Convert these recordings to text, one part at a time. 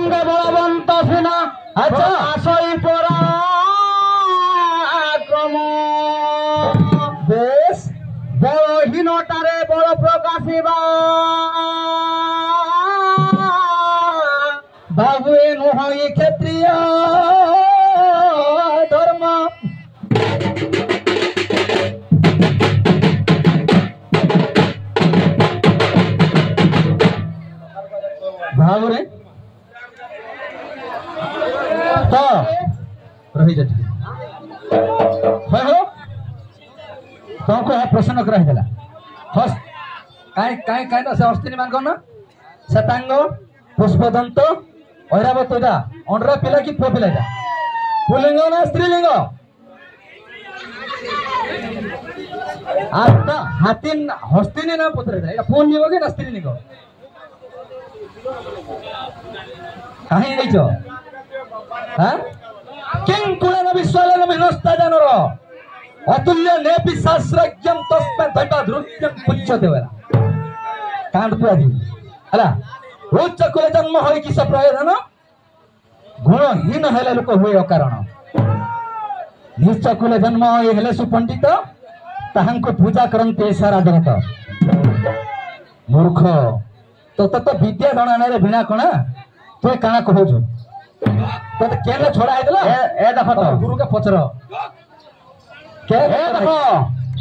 সঙ্গে বলবন্ত সেনা আচ্ছা। আসই পরাক্রম বেশ বড়হীনতারে বড় প্রকাশিবা বাবু এ নয় ক্ষত্রিয় ধর্ম ଭାବରେ ତ ରହିଯା ଟିକେ ହଁ ହଉ ତମକୁ ଏହା ପ୍ରଶ୍ନ କରାହେଇଥିଲା ହସ୍ କାଇଁ କାଇଁ କାଇଁ ନା ସେ ହସ୍ତିନୀ ମାନ କଣ ଶ୍ଵେତାଙ୍ଗ ପୁଷ୍ପଦନ୍ତ ଐରାବତ ଏଇଟା ଅଣ୍ଡରା ପିଲା କି ପୁଅ ପିଲା ଏଇଟା ପୁଲିଙ୍ଗ ନା ସ୍ତ୍ରୀଲିଙ୍ଗ ଆଚ୍ଛା ହାତୀ ହସ୍ତିନୀ ନା ପତ୍ର ଏଇଟା ପୁଅ ଲିଙ୍ଗ କି ନା ସ୍ତ୍ରୀ ଲିଙ୍ଗ କାହିଁ ହେଇଛ କିଂ କୁଳେନ ବିଶ୍ୱାଳେନ ବିନସ୍ତା ଜାନର ଅତୁଲ୍ୟ ନେପି ଶାସ୍ତ୍ରଜ୍ଞಂ ତସ୍ମୈ ଦୈବା ଧୃତ୍ୟଂ ପୁଚ୍ୟତେ ହେଲା କାଣ୍ଡ ତୁ ଆଜି ହେଲା ଉଚ୍ଚ କୁଳେ ଜନ୍ମ ହୋଇ କିସ ପ୍ରୟୋଜନ ଗୁଣହୀନ ହେଲେ ଲୋକ ହୁଏ ଅକାରଣ ନିଶ୍ଚ କୁଳେ ଜନ୍ମ ହୋଇ ହେଲେ ସୁପଣ୍ଡିତ ତାହାଙ୍କୁ ପୂଜା କରନ୍ତି ଏ ସାରା ଜଗତ ମୂର୍ଖ ତୋତେ ତ ବିଦ୍ୟା ଜଣାଣରେ ଭିଣା କଣା ତୁ କାଣା କହୁଛୁ ତୋତେ କେନେ ଛଡା ହେଇଥିଲା ଏ ଦେଖ ତ ଗୁରୁକେ ପଚର କେ ଦେଖ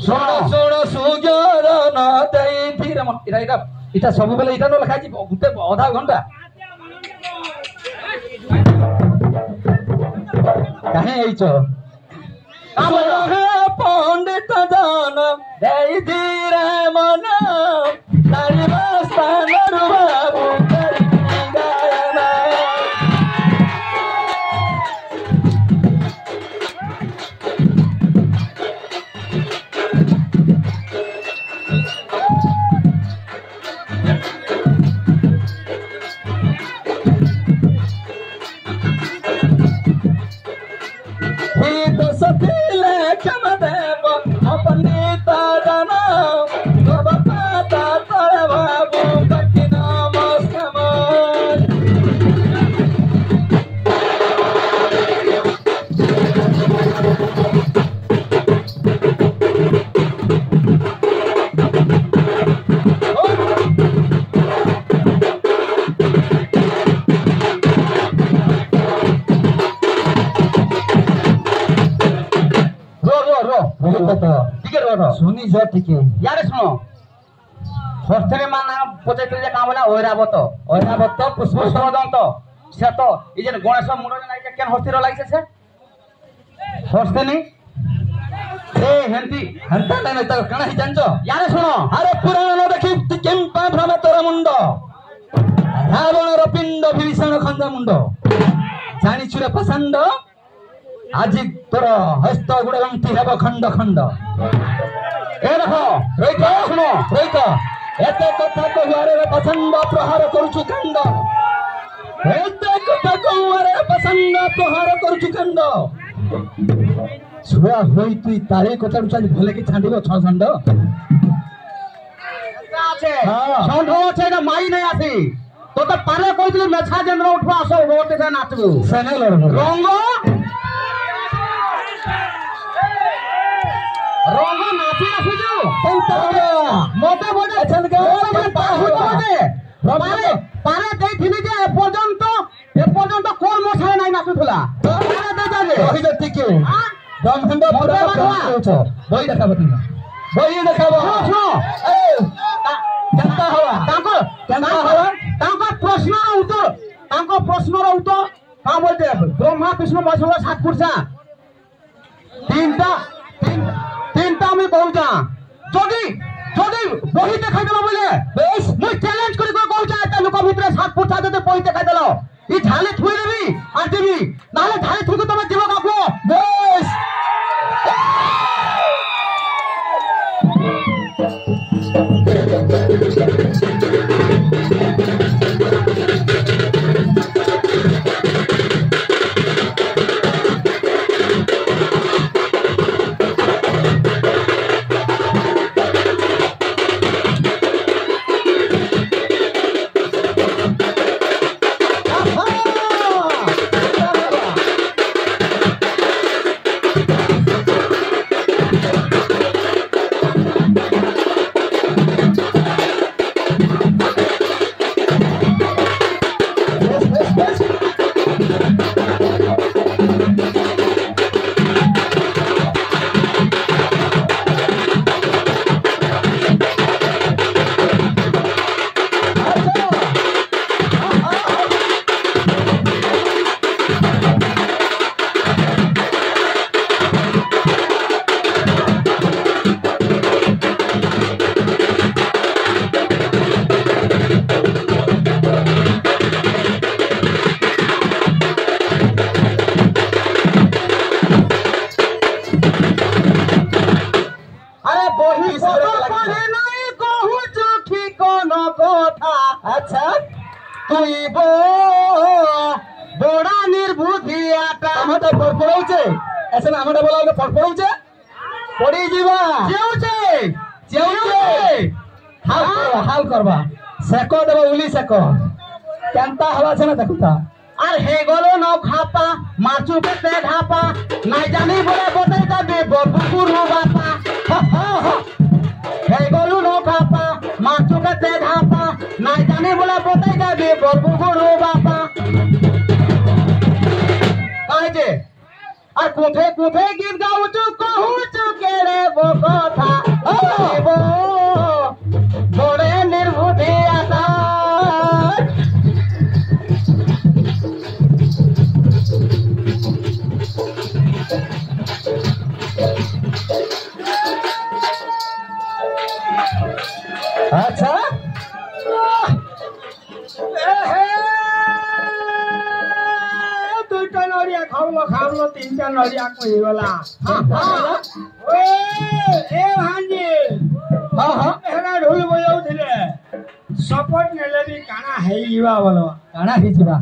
ଶୁଣ ଶୁଣ ସୁଜନ ଦେଇ ଧୀରେ ଏଇଟା ଏଇଟା ଏଇଟା ସବୁବେଳେ ଏଇଟା ନ ଲେଖା ହେଇଛି ଗୋଟେ ଅଧା ଘଣ୍ଟା କାହିଁ ହେଇଛ ପଣ୍ଡିତ ଜନ ଦେଇ ଧୀରେ ମନ ତାରିବା ସ୍ଥାନରୁ ବାବୁ শুনি যা টিকে ইয়ারে শুনো হস্তের মানা পচাইতে যে কাম বলা ঐরাবত ঐরাবত পুষ্পদন্ত সে তো এই যে গণেশ মুন্ড নাই যে কেন হস্তির লাগছে সে হস্তেনি এ হেন্তি হেন্তা নাই তো কানা হি জানছো ইয়ারে শুনো আরে পুরাণ দেখি কেম্পা ভ্রমে তোর মুন্ড রাবণর পিণ্ড বিভীষণ খন্দ মুন্ড জানিছু রে পছন্দ আজি তোর হস্ত গুড়ে গন্তি হেব খন্ড খন্ড এ দেখো রইত শুনো রইত এত কথা কহুয়ারে পছন্দ প্রহার করুছু কাণ্ড এত কথা কহুয়ারে পছন্দ প্রহার করুছু কাণ্ড ছুয়া হই তুই তারে কথা চালি ভলে কি ছাঁডিব ছ খন্ড আছে ষণ্ড আছে এটা মাই নাই আসি তো তো পারে কইছিলি মেছা জেন্দ্র উঠবা আসো ওতে যা নাচবু সেনে লড়ব রঙ্গ রঙ্গ নাচি আসিছো মতে বড় ছলকে মতে পারে পারে দেইছিলি যে এ পর্যন্ত কোন মশাই নাই নাচুথলা পারে দে যাবে ওই যে টিকে দমখন্ড পুরা করছো বই দেখাবো তুমি বই দেখাবো শুনো এই কেনতা হওয়া তাঙ্ক প্রশ্নর উত্তর কা বলতে ব্রহ্মা বিষ্ণু মহেশ্বর সাত পুরুষা তিনটা আমি কହୁছা যদি বহি দেখাই দেব বলে বেশ মুই চ্যালেঞ্জ করি কହୁছা এত লোক ভিতরে সাত পুরুষা যদি বহি দেখাই দেল ই ঝালে থুই দেবি আর দেবি নাহলে ঝালে থুই তুমি জীব কাপলো বেশ ଫଡ଼ଫଡ଼ଉଛେ ଏସେ ଆମଟା ବୋଲା ଗୋଟେ ଫଡ଼ଫଡ଼ଉଛେ ପଡ଼ି ଯିବା ଯେଉଛେ ହାଲ କରବା ସେକ ଦେବ ଉଲି ସେକ କେନ୍ତା ହବା છે ને ଦେଖୁଥା আর হে গলো ন খাপা মাছু কেতে ধাপা নাই জানি বলে বতাই যাবে বরপুকুরু বাপা হে গলো ন খাপা মাছু কেতে ধাপা নাই জানি বলে বতাই যাবে বরপুকুরু বাপা কাইছে আর কোথে কোথে গীত গাউছু কহুছু কেরে বকথা বড়ে নির্বুদ্ধি আতা अच्छा দুইটা নড়িয়া খাওলো তিনটা নড়িয়া কই গলা এ ভাঞ্জি এরা ঢোল বজাউଥିଲେ সপোর্ট নেলে ବି କାଣା ହେଇଯିବା ବୋଲ କାଣା ହେଇଯିବା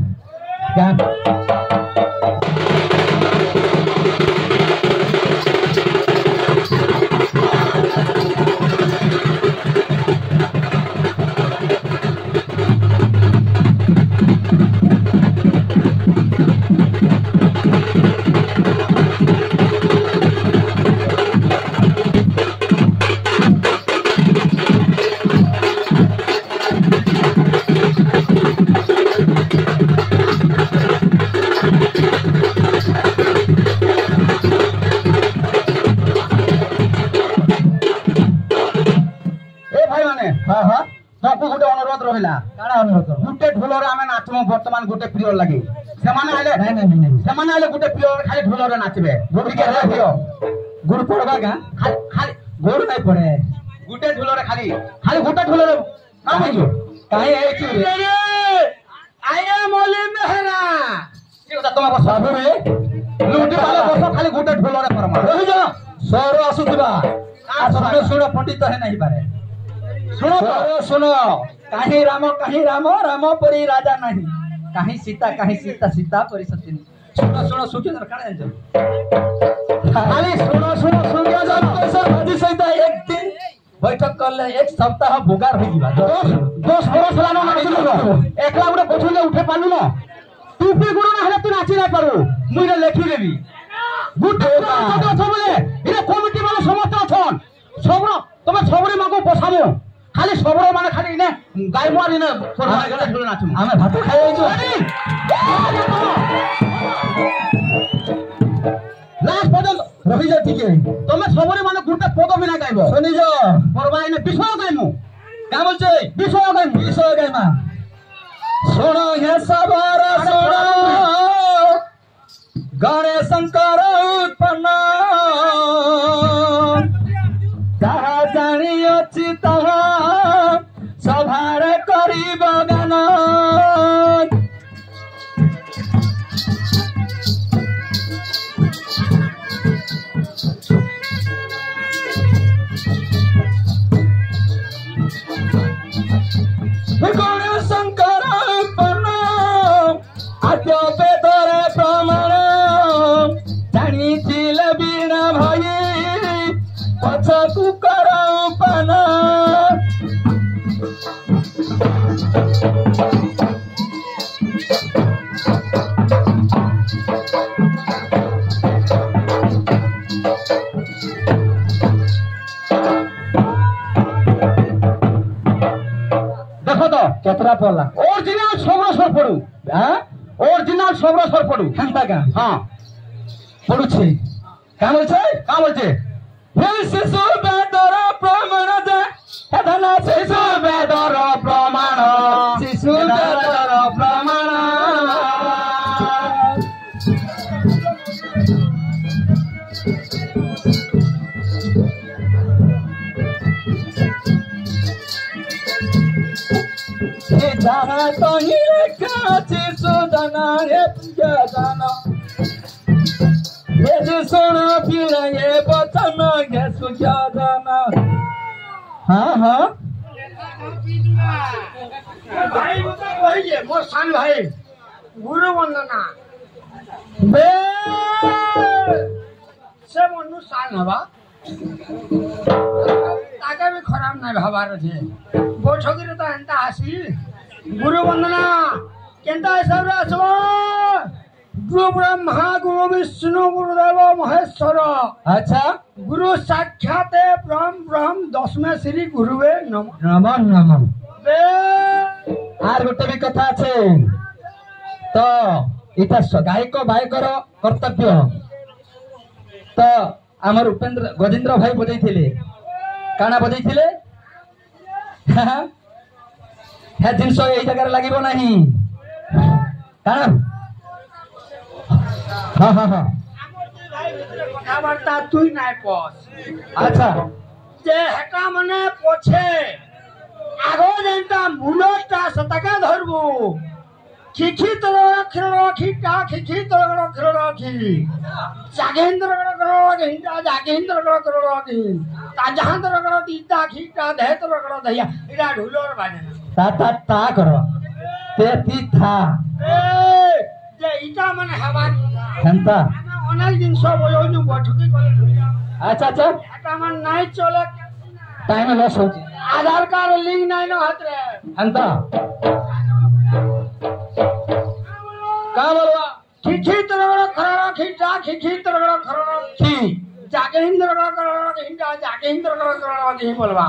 गुटे ढोलर आम नाचमु बर्तमान गुटे प्रिय लगे गुटे प्रिय खाली ढोलर नाचबे गुड़ पड़वा क्या खाली गुड़ नहीं पड़े गुटे ढोलर खाली खाली गुटे ढोलर कहीं आया मोली मेहरा तुम सब लुटी वाले बस खाली गुटे ढोलर परमा सौर आसुवा शुण पंडित है नहीं पारे सुनो सुनो कहीं राम राम परी राजा नहीं कहीं सीता सीता परी सती सुनो सुनो सूर्य दरकार खाली सुनो सुनो सूर्य भाजी सहित एक दिन बैठक करले एक सप्ताह बुगार हो जीवा 10 बरस लानो एकला गुटे पछले उठे पालु न टुपी गुड़ ना तू नाची ना पारू मुई लेखी देबी गुटे अछ बोले इने कमिटी वाला समस्त अछन सब तमे सबरे माको बसामो खाली सबरो माने खाली ने गाय मारी ने सरवा गले ढोल नाचू हमें भात खाइ आइছো लास्ट पर्यंत रहि जा ठीक है तमे सबरे माने गुटे पद बिना गाइबो सुनि जो परवा इने विषय गाइमु का बोलछे विषय गाइमा सुनो हे सबर सुनो गणेश शंकर उत्पन्न ताहा जानी अछि ताहा सभार करिब गान गणेश शंकर उत्पन्न आद्य वेदरे प्रमाण जानिथिले बीणा भई पछकु करौ पान देखो तो केतरा पड़ला ओरिजिनल सबरो सर पड़ू हां ओरिजिनल सबरो सर पड़ू हंता का हां पड़ू छे का बोलछे हे शिशु बेदर प्रमाण जे हेदना शिशु बेदर प्रमाण शिशु बेदर प्रमाण हे जहाँ तो ही रखा शिशु दना हे जाना ये सुनो फिर ये बचन ये सुजाना हाँ हाँ भाई भाई ये मोर सान भाई गुरु वंदना बे से मनु साल हवा ताके भी खराब नहीं भाबार छे बैठक रे तो एंता आसी गुरु वंदना केंता हिसाब रे आसबो गुरु ब्रह्मा गुरु विष्णु गुरुदेव महेश्वर अच्छा गुरु साक्षात ब्रह्म दशमे श्री गुरुवे नमः नमः नमः बे आर गोटे भी कथा আছে तो इटा गायक बायकर कर्तव्य तो आमर उपेंद्र गजेंद्र भाई बजाई काना बजाई है जिनस यही जगह लगे नहीं काना हाँ हाँ हाँ कथबार्ता तुई नाय पस अच्छा जे हेटा मने पछे आगो जेंता मूलटा सतका धरबो खिखी तोरा खिरो खिटा खिखी तोरा खिरो खि जागेंद्र करो हिंदा जागेंद्र करो कि ता जहां तोरा दीता खिटा दे तोरा दया इरा ढोलर बाजना ता करो ते ती था ए जे इटा मने हवान हंता अनेक दिन सब होयो बैठकी करे अच्छा अच्छा हेटा मन नाइ चले टाइम लॉस होची आधार कार्ड लिंक नाइ न हात रे हंता का बोलवा खिखी तोरा खरा खिटा खिखी तोरा खरा खि जागेंद्र करो हिंदा जागेंद्र करो कि बोलवा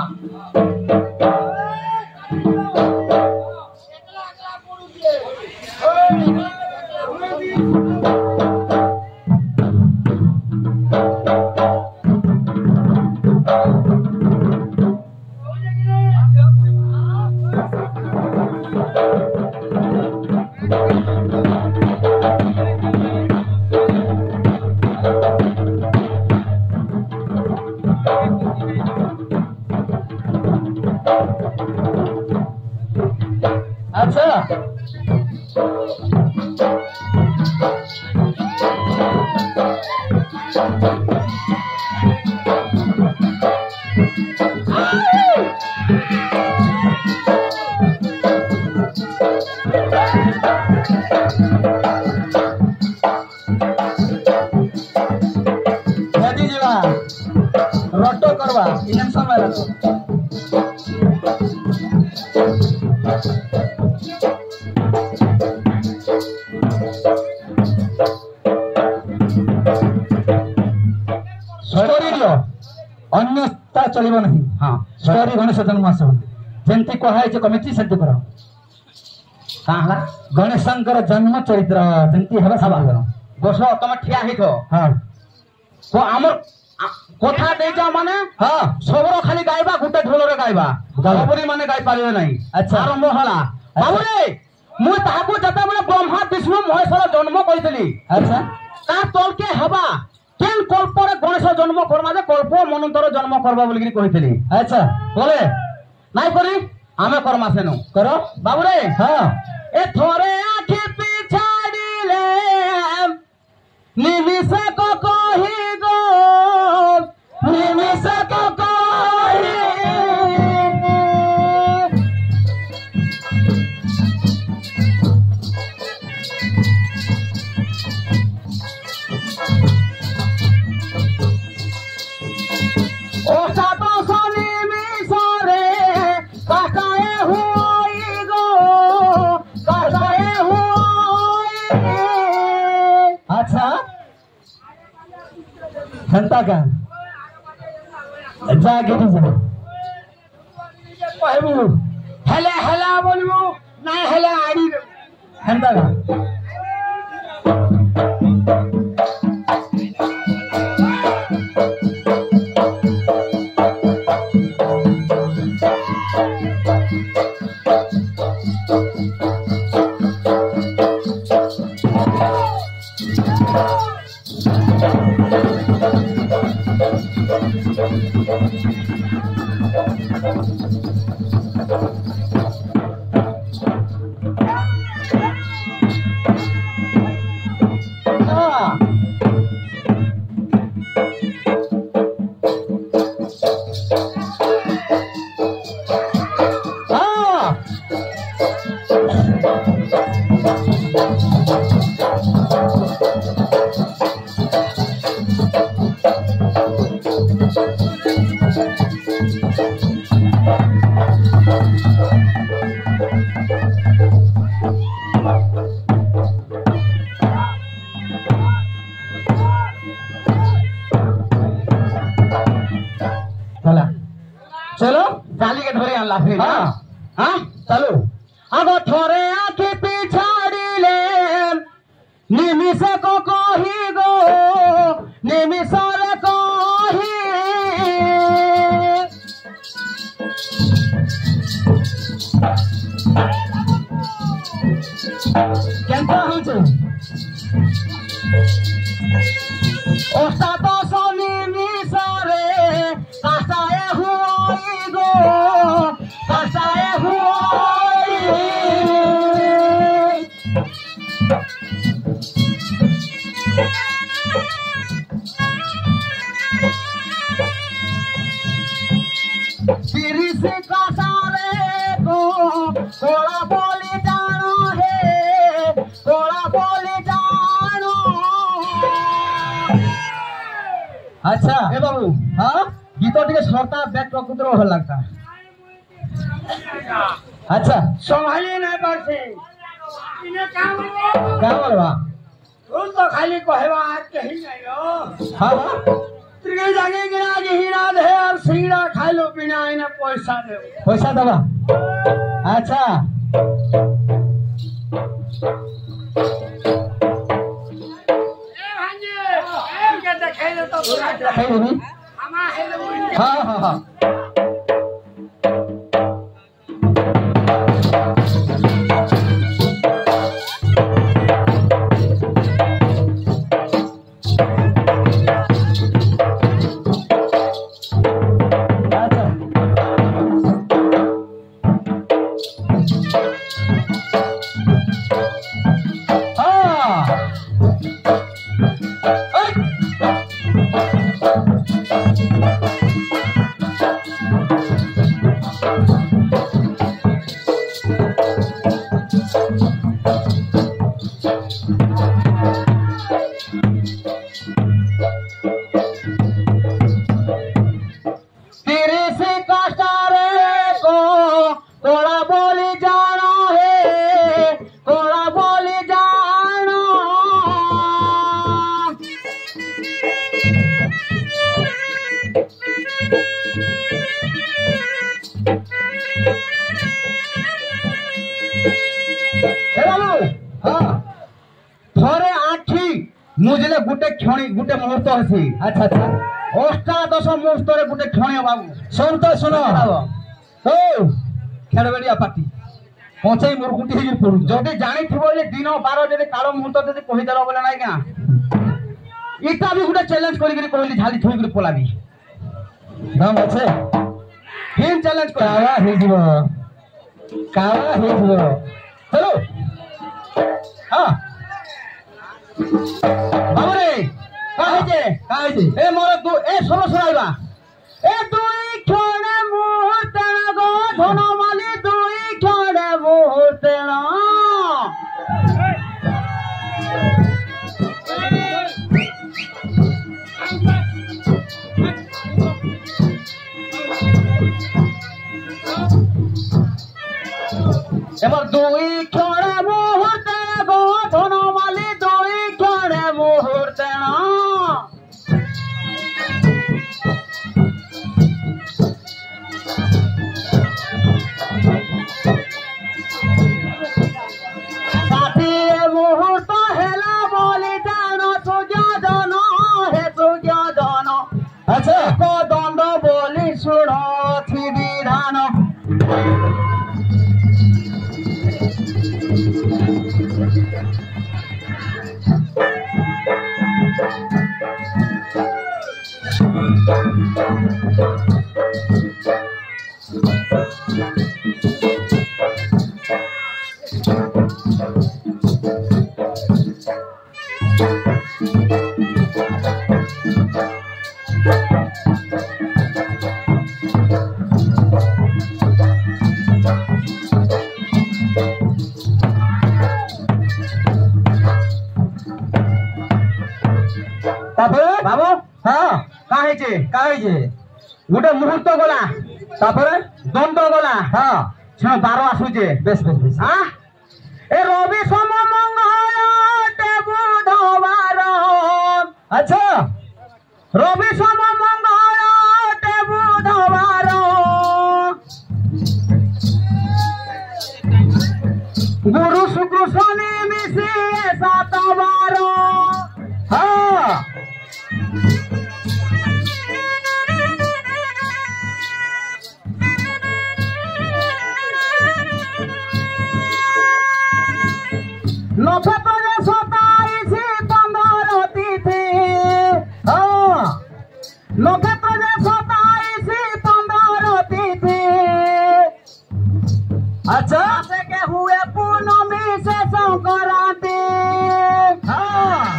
अच्छा रटो करवा टेंशन वाला स्टोरी दियो अन्यथा चलिब नहीं हाँ स्टोरी गणेश जन्मास जेमती कहा कमिटी सेमती कर गणेशंकर जन्म चरित्र जेमती हेबा सब बस तुम ठिया हो हाँ तो आमर कथा देजा माने हाँ सबरो खाली गाइबा गुटे ढोलरे गाइबा सबरी माने गाइ पारिबे नहीं अच्छा आरंभ होला बाबुरे मु ताहाको जता बेले ब्रह्मा विष्णु महेश्वर जन्म कइतली अच्छा ता तलके हेबा केन कल्परे गणेश जन्म करबा जे कल्प मनंतर जन्म करबा बोली कि कहितली अच्छा बोले नाइ करी आमे करमा सेनु करो बाबुरे हां ए थोरे आखि पिछाड़ीले निमिष को कहि गो निमिष को कहि ओ सातो सोनी मिसरे काकाए हुई गो काकाए हुई अच्छा हंता का जागे जा कहबू हेले हेला बोलबू नाइ हेले आड़ी हंता का लाफी हाँ। हाँ चलो आग थोड़े आँखी पिछाड़िले निमिष को कही गो निमिष रे कही केनता होचे अष्टादश निमिष रे काष्टाए हुई गो काष्टाए हुई तिरिस कासारे को कोड़ा बोली जानो है कोड़ा बोली जानो अच्छा ए बाबू हाँ गीत टिके सरता बैक प्रकृतिर भल लगता अच्छा संभाली नहीं पारसे इने काम क्या बोलवा तू तो खाली कहवा आज कहीं नहीं हो हाँ त्रिगे जागे गिरा जी हीरा दे और सिंगड़ा खाई लो बिना इने पैसा दे पैसा दबा अच्छा ए भांजे ए के देखे दे तो पूरा है नहीं हमा है लो हाँ हाँ हाँ मुझे गुटे क्षणी गुटे मुहूर्त अच्छी अच्छा अच्छा अष्टादश मुहूर्त गुटे क्षण बाबू सुन तो सुनो ओ खेड़बेड़िया पार्टी पचई मुरकुटी ही पड़ू जदि जानी दिन बार जब काल मुहूर्त जब कहीदेल बोले ना क्या इटा भी गोटे चैलेंज करी कहली झाली थोड़ी पलाबी दम अच्छे फिर चैलेंज कावा हो चलो हाँ बाबू रे काहे ए मोर दु ए सुनो सुनाइबा ए दुई क्षण मुहूर्त गो धनमाली दुई क्षण मुहूर्त एबार दुई क्षण मुहूर्त गो धनमाली दुई क्षण मुहूर्त मुहूर्त हेला बोली जान सुजन हे सुजन अच्छा एक दंड बोली शुण विधान बाबू हाँ काहे गोटे मुहूर्त गला दंड गला हाँ छे बार आसुचे बेस बेस बेस हाँ ए रवि सोम मंगल बुधवार अच्छा रवि सोम मंगल बुधवार सिए सात बारो हाँ नक्षत्र 27 15 तिथि हाँ नक्षत्र 27 15 तिथि अच्छा से के हुए पूर्णमी से संक्रांति हाँ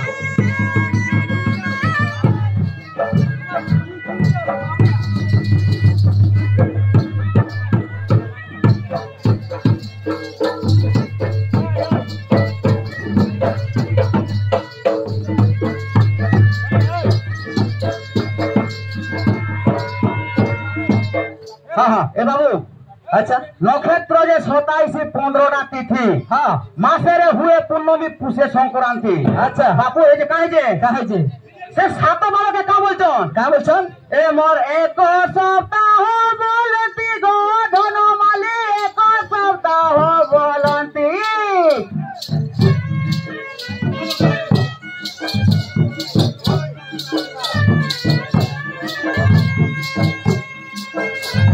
हाँ हाँ ए बाबू अच्छा नक्षत्र 27 15 तिथि हाँ मासेरे हुए पूर्णमी पुषे संक्रांति अच्छा बापू ए जे काहे जे से सात बार के का बोलछन ए मोर एक सप्ताह बोलती गो धनमाली एक सप्ताह बोलती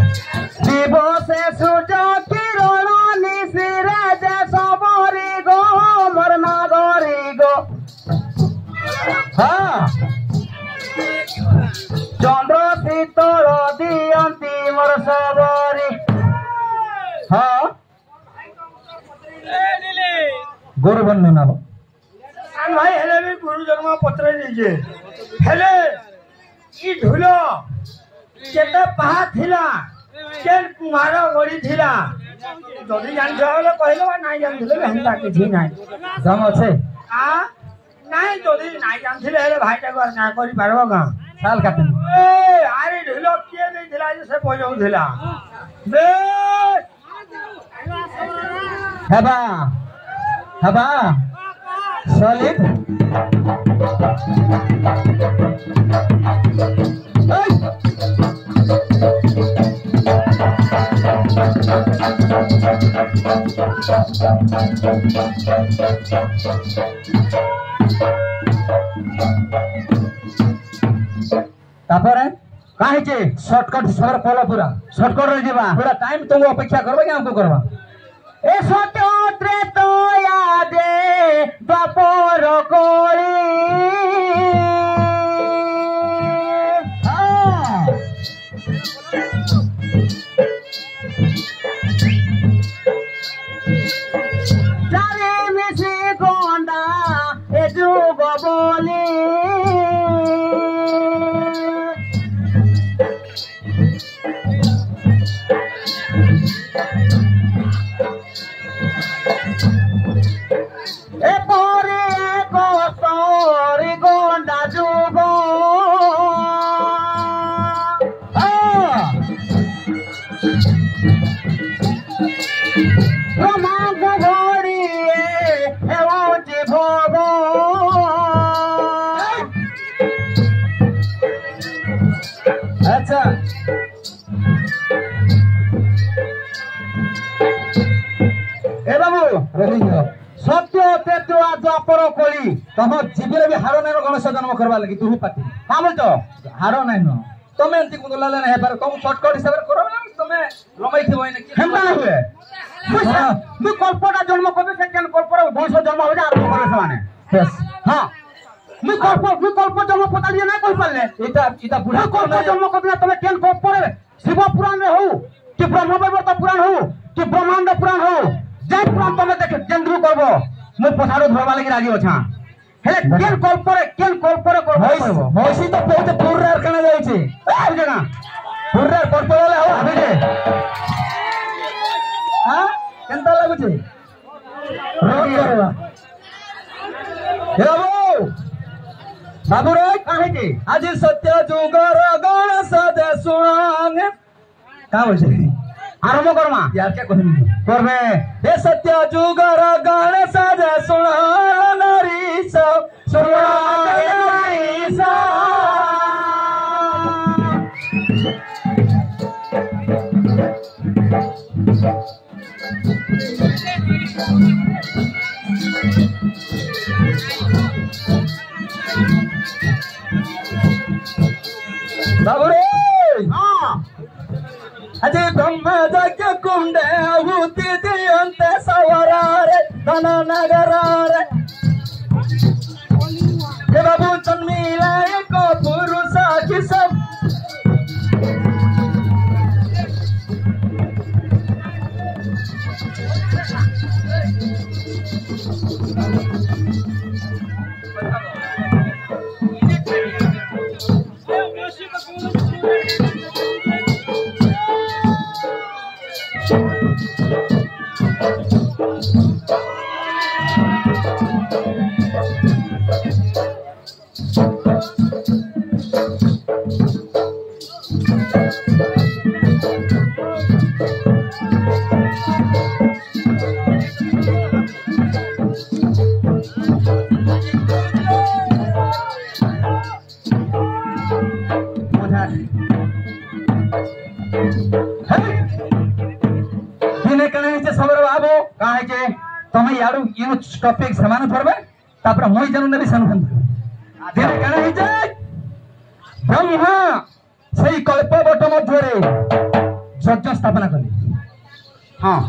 दिवसे सूर्य किरण निशिरे जे सबरी गो मोर नागरी गो हाँ चंद्र शीतल दियंती मोर सबरी हाँ गुरु बन्नु नाम भाई हेले भी गुरु जन्म पत्र दीजिए हेले ई ढुलो केते पहा थिला केन कुमार गड़ी थिला जदी जान जावले कहलो नाही जान थिले हमरा किछि नाही जम আছে आ नाही जदी नाही जान थिले हेले भाईटा को ना करी पारबो का साल काटे ए आरे ढुलो के नहीं थिला जे से बजाउ थिला बे हबा सॉलिड तापर काहे जे शॉर्टकट सर फॉलो पूरा शॉर्टकट रे जेबा पूरा टाइम तो अपेक्षा करबा कि हमको करबा ए सत्य त्रेतया दे द्वापर कोली चारे मिसी गोंडा ए जुग बोली ए पोरे गोस्टोरी गोंडा जुग ब्रह्मांड घोड़ी एवंती भोग अच्छा ए बाबू सत्य तेतुआ द्वापर कोली तम जीवन भी हार नाइन गणेश जन्म करवा लगी तू पार्टी हाँ बोलत हार नाइन तमें एंती कुंदला लेना है पर तुम शॉर्टकट हिसाब से करो ना तमें लंबाई थी वही नहीं हेमता ना हुए मैं कल्पना जन्म करबे से केन कल्पना भविष्य जन्म हो जा आरंभ करे समाने हां मैं कल्प जन्म पता लिए ना कहि पाले इता बुढ़ा कल्प जन्म करबे तमे केन कल्परे शिव पुराण रे हो कि ब्रह्म वैवर्त पुराण हो कि ब्रह्मांड पुराण हो जय पुराण तमे देख केंद्र करबो मैं पछाड़ो धरवा लगी राजी अछा हेले केन कल्परे करबो भविष्य तो बहुत दूर रे कना जाई छी आ जगह दूर रे कल्प वाला हो अबे जे हां केनता लागु छी रोक करवा हे बाबू रे काहे छी आज सत्य जुगर गणेश दे सुनांग का बोल छी आरंभ करमा यार क्या कहनी करबे हे सत्य जुगर गणेश दे सुनांग नारी सब सुनांग नारी सब मुंडे आहुति दियंते सवरारे धन नगरारे हे बाबू जन्मिला एक पुरुष की सब तुम्हें यारू इन टॉपिक समान पड़बे तापर मोई जानू नेबी समान देने काना हे जाय ब्रह्मा सही कल्पवट मध्य रे यज्ञ स्थापना कली हां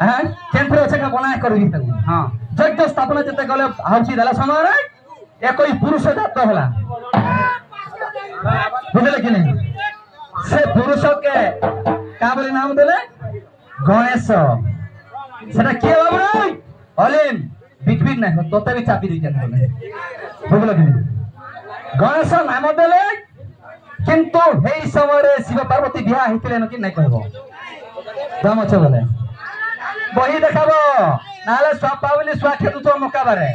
हां केंद्र अछि का बना करबी ताकू हां यज्ञ स्थापना जते गले आउची देला समय रे ए कोई पुरुष जात होला बुझले कि नहीं से पुरुष के का बोले नाम देले गणेश सेटा के बाबू अलिम बिटबिट नहीं तोते भी चापी दी जाने बुझल कि गणेश नाम देले किंतु हे समय रे शिव पार्वती बियाह हितले न कि नहीं कहबो दम छ बोले बही देखाबो नाले स्वापावली स्वाखे तो मौका बारे